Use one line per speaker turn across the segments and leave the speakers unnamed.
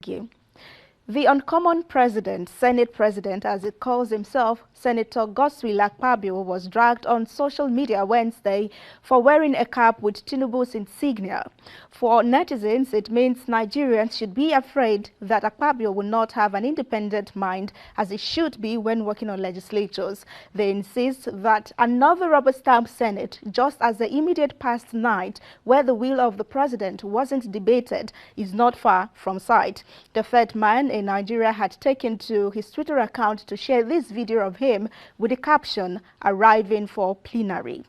Kakaaki. The uncommon president, Senate president as it calls himself, Senator Godswill Akpabio, was dragged on social media Wednesday for wearing a cap with Tinubu's insignia. For netizens, it means Nigerians should be afraid that Akpabio will not have an independent mind as he should be when working on legislatures. They insist that another rubber stamp Senate, just as the immediate past night where the will of the president wasn't debated, is not far from sight. The third man in Nigeria had taken to his Twitter account to share this video of him with the caption, "Arriving for plenary."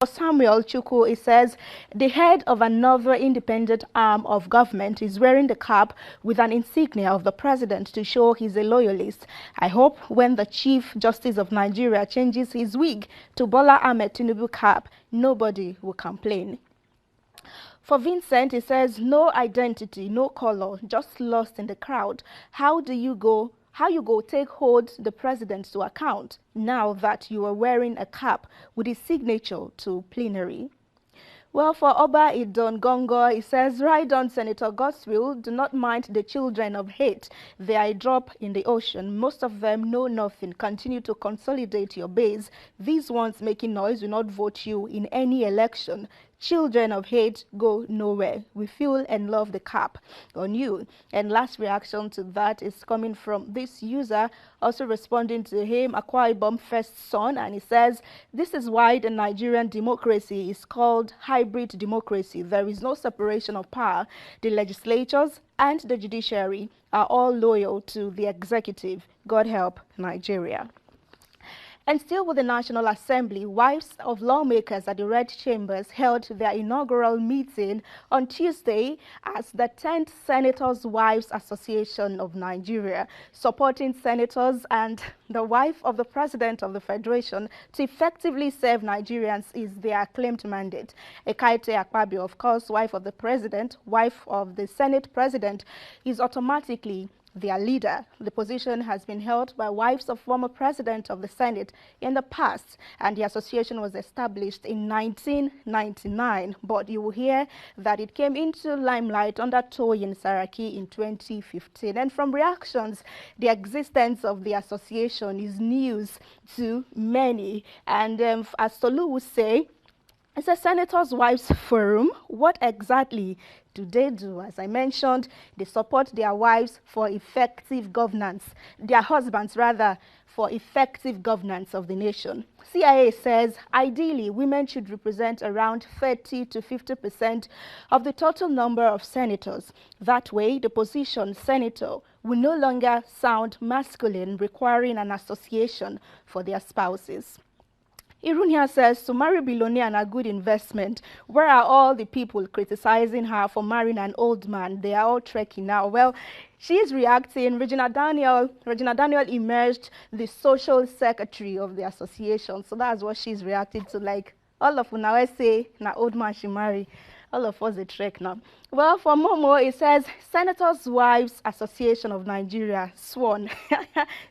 Samuel Chukwu, it says, the head of another independent arm of government is wearing the cap with an insignia of the president to show he's a loyalist. I hope when the Chief Justice of Nigeria changes his wig to Bola Ahmed Tinubu cap, nobody will complain. For Vincent, he says, no identity, no color, just lost in the crowd. How you go take hold the president to account now that you are wearing a cap with his signature to plenary? Well, for Oba Idon Gongo, he says, ride on Senator Godswill, do not mind the children of hate. They are a drop in the ocean. Most of them know nothing. Continue to consolidate your base. These ones making noise will not vote you in any election. Children of hate go nowhere. We feel and love the cap on you. And last reaction to that is coming from this user, also responding to him, Akwa Ibom first son, and he says, this is why the Nigerian democracy is called hybrid democracy. There is no separation of power. The legislatures and the judiciary are all loyal to the executive. God help Nigeria. And still with the National Assembly, wives of lawmakers at the Red Chambers held their inaugural meeting on Tuesday as the 10th Senators' Wives Association of Nigeria, supporting senators and the wife of the President of the Federation to effectively serve Nigerians is their acclaimed mandate. Ekaete Akpabio, of course, wife of the President, wife of the Senate President, is automatically their leader. The position has been held by wives of former President of the Senate in the past, and the association was established in 1999. But you will hear that it came into limelight under Toyin Saraki in 2015. And from reactions, the existence of the association is news to many. And as Tolu would say, it's a Senators' Wives Forum. What exactly do they do? As I mentioned, they support their wives for effective governance, their husbands rather, for effective governance of the nation. CIA says ideally women should represent around 30 to 50% of the total number of senators. That way, the position senator will no longer sound masculine, requiring an association for their spouses. Irunia says to marry billionaire and a good investment. Where are all the people criticizing her for marrying an old man? They are all trekking now. Well, she is reacting. Regina Daniel emerged the social secretary of the association. So that's what she's reacting to. Like, all of una say, na old man she marry. All of us a trek now. Well, for Momo, it says Senators' Wives Association of Nigeria, SWAN.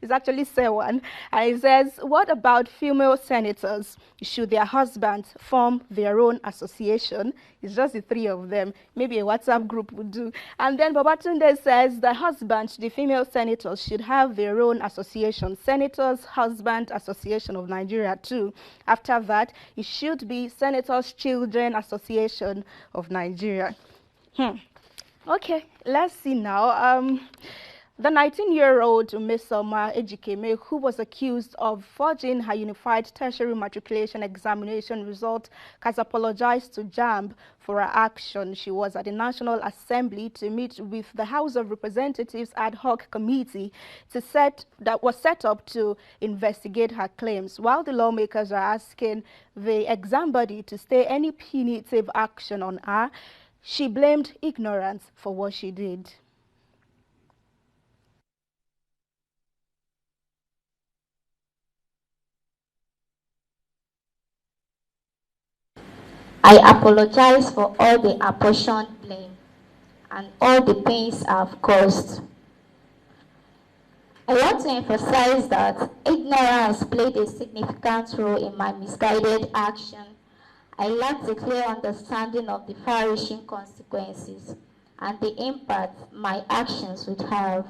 It's actually SEWAN. And it says, what about female senators? Should their husbands form their own association? It's just the three of them. Maybe a WhatsApp group would do. And then Babatunde says the husbands, the female senators, should have their own association. Senators' Husband Association of Nigeria too. After that, it should be Senators' Children Association of Nigeria. Okay, let's see now. The 19-year-old Mmesoma Ejikeme, who was accused of forging her unified tertiary matriculation examination result, has apologized to JAMB for her action. She was at the National Assembly to meet with the House of Representatives ad hoc committee that was set up to investigate her claims. While the lawmakers are asking the exam body to stay any punitive action on her, she blamed ignorance for what she did.
I apologize for all the apportioned blame and all the pains I've caused. I want to emphasize that ignorance played a significant role in my misguided action I lacked a clear understanding of the far-reaching consequences and the impact my actions would have.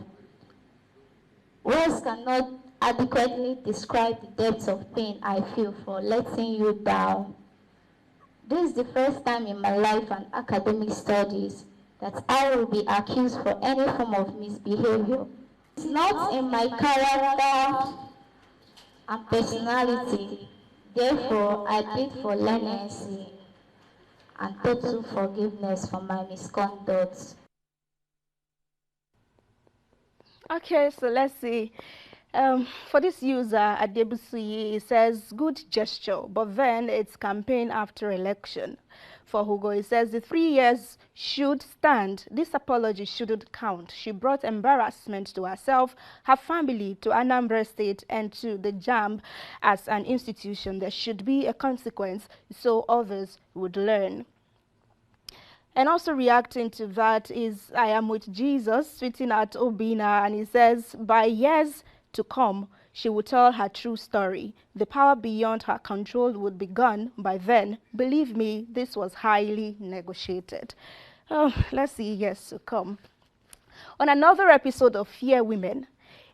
Words cannot adequately describe the depth of pain I feel for letting you down. This is the first time in my life and academic studies that I will be accused for any form of misbehavior. It's not in my character and personality. Therefore, I plead for leniency and total forgiveness for my misconduct.
Okay, so let's see. For this user at Debussy, it says good gesture, but then it's campaign after election. For Hugo, it says the 3 years should stand. This apology shouldn't count. She brought embarrassment to herself, her family, to Anambra State, and to the JAMB as an institution. There should be a consequence so others would learn. And also reacting to that is I am with Jesus, tweeting at Obina, and he says, by years to come, she will tell her true story. The power beyond her control would be gone by then. Believe me, this was highly negotiated. Oh, let's see years to come. On another episode of Fear Women,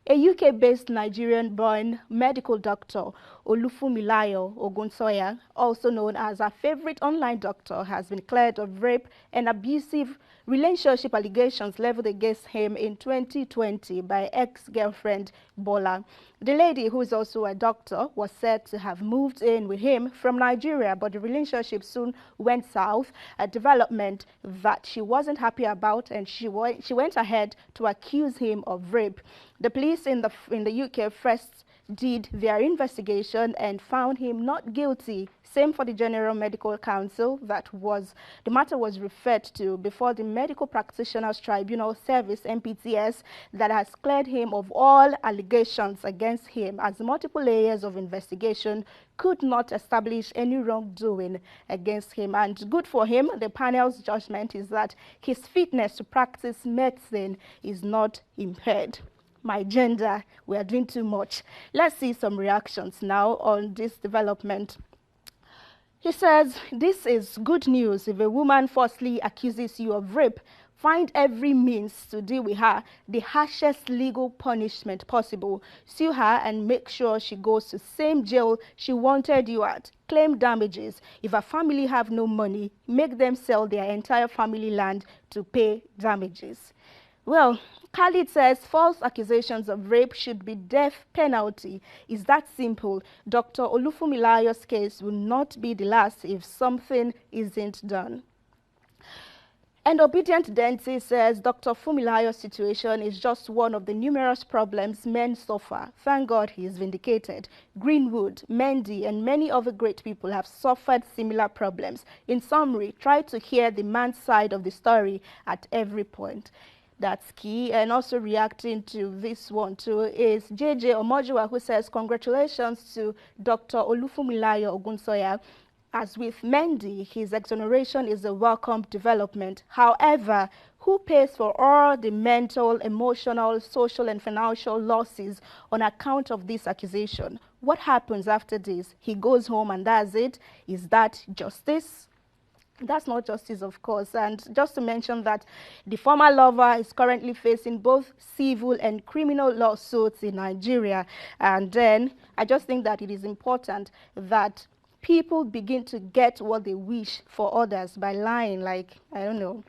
a UK-based Nigerian-born medical doctor, Olufumilayo Ogunsoya, also known as her favorite online doctor, has been cleared of rape and abusive relationship allegations leveled against him in 2020 by ex-girlfriend Bola. The lady, who is also a doctor, was said to have moved in with him from Nigeria, but the relationship soon went south, a development that she wasn't happy about, and she went ahead to accuse him of rape. The police in the UK first did their investigation and found him not guilty. Same for the General Medical Council. The matter was referred to before the Medical Practitioners Tribunal Service, MPTS, that has cleared him of all allegations against him, as multiple layers of investigation could not establish any wrongdoing against him. And good for him, the panel's judgment is that his fitness to practice medicine is not impaired. My gender, we are doing too much. Let's see some reactions now on this development. He says, this is good news. If a woman falsely accuses you of rape, find every means to deal with her, the harshest legal punishment possible. Sue her and make sure she goes to the same jail she wanted you at. Claim damages. If her family have no money, make them sell their entire family land to pay damages. Well, Khalid says false accusations of rape should be death penalty. Is that simple? Dr. Olufumilayo's case will not be the last if something isn't done. And Obedient Dentist says Dr. Fumilayo's situation is just one of the numerous problems men suffer. Thank God he is vindicated. Greenwood, Mendy, and many other great people have suffered similar problems. In summary, try to hear the man's side of the story at every point. That's key. And also reacting to this one too is JJ Omojua, who says congratulations to Dr. Olufumilayo Ogunsoya. As with Mendy, his exoneration is a welcome development. However, who pays for all the mental, emotional, social, and financial losses on account of this accusation? What happens after this? He goes home and that's it. Is that justice? That's not justice, of course. And just to mention that the former lover is currently facing both civil and criminal lawsuits in Nigeria. And then I just think that it is important that people begin to get what they wish for others by lying, like, I don't know.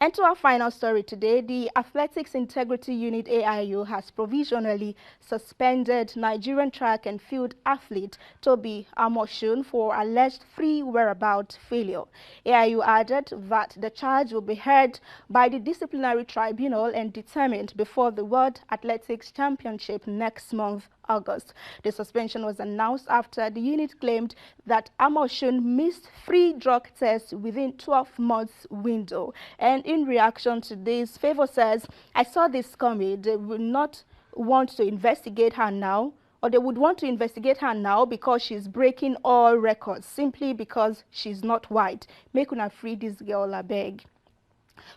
And to our final story today, the Athletics Integrity Unit AIU has provisionally suspended Nigerian track and field athlete Toby Amosun for alleged free whereabout failure. AIU added that the charge will be heard by the disciplinary tribunal and determined before the World Athletics Championship next month, August. The suspension was announced after the unit claimed that Amosun missed 3 drug tests within 12 months window. And in reaction to this, Favor says, I saw this coming. They will not want to investigate her now, or they would want to investigate her now because she's breaking all records, simply because she's not white. Make una free this girl, I beg.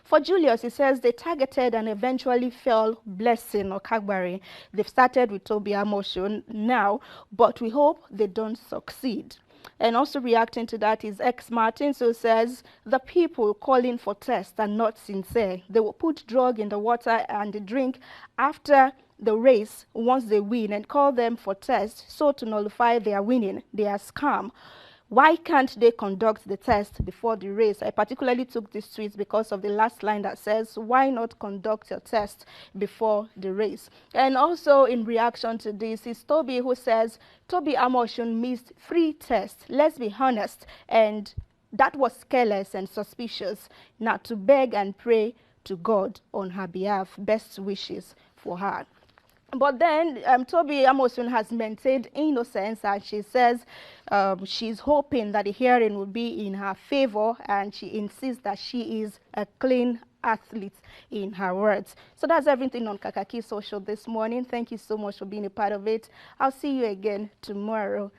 For Julius, he says they targeted and eventually fell Blessing or Kagbari. They've started with Toby Amosun now, but we hope they don't succeed. And also reacting to that is X Martins, who says the people calling for tests are not sincere. They will put drug in the water and the drink after the race once they win and call them for tests, so to nullify their winning. They are scam. Why can't they conduct the test before the race? I particularly took this tweet because of the last line that says, why not conduct your test before the race? And also in reaction to this is Toby, who says, Toby Amosun missed 3 tests. Let's be honest. And that was careless and suspicious. Now to beg and pray to God on her behalf. Best wishes for her. But then Toby Amosun has maintained innocence, and she says she's hoping that the hearing will be in her favor, and she insists that she is a clean athlete in her words. So that's everything on Kakaaki Social this morning. Thank you so much for being a part of it. I'll see you again tomorrow.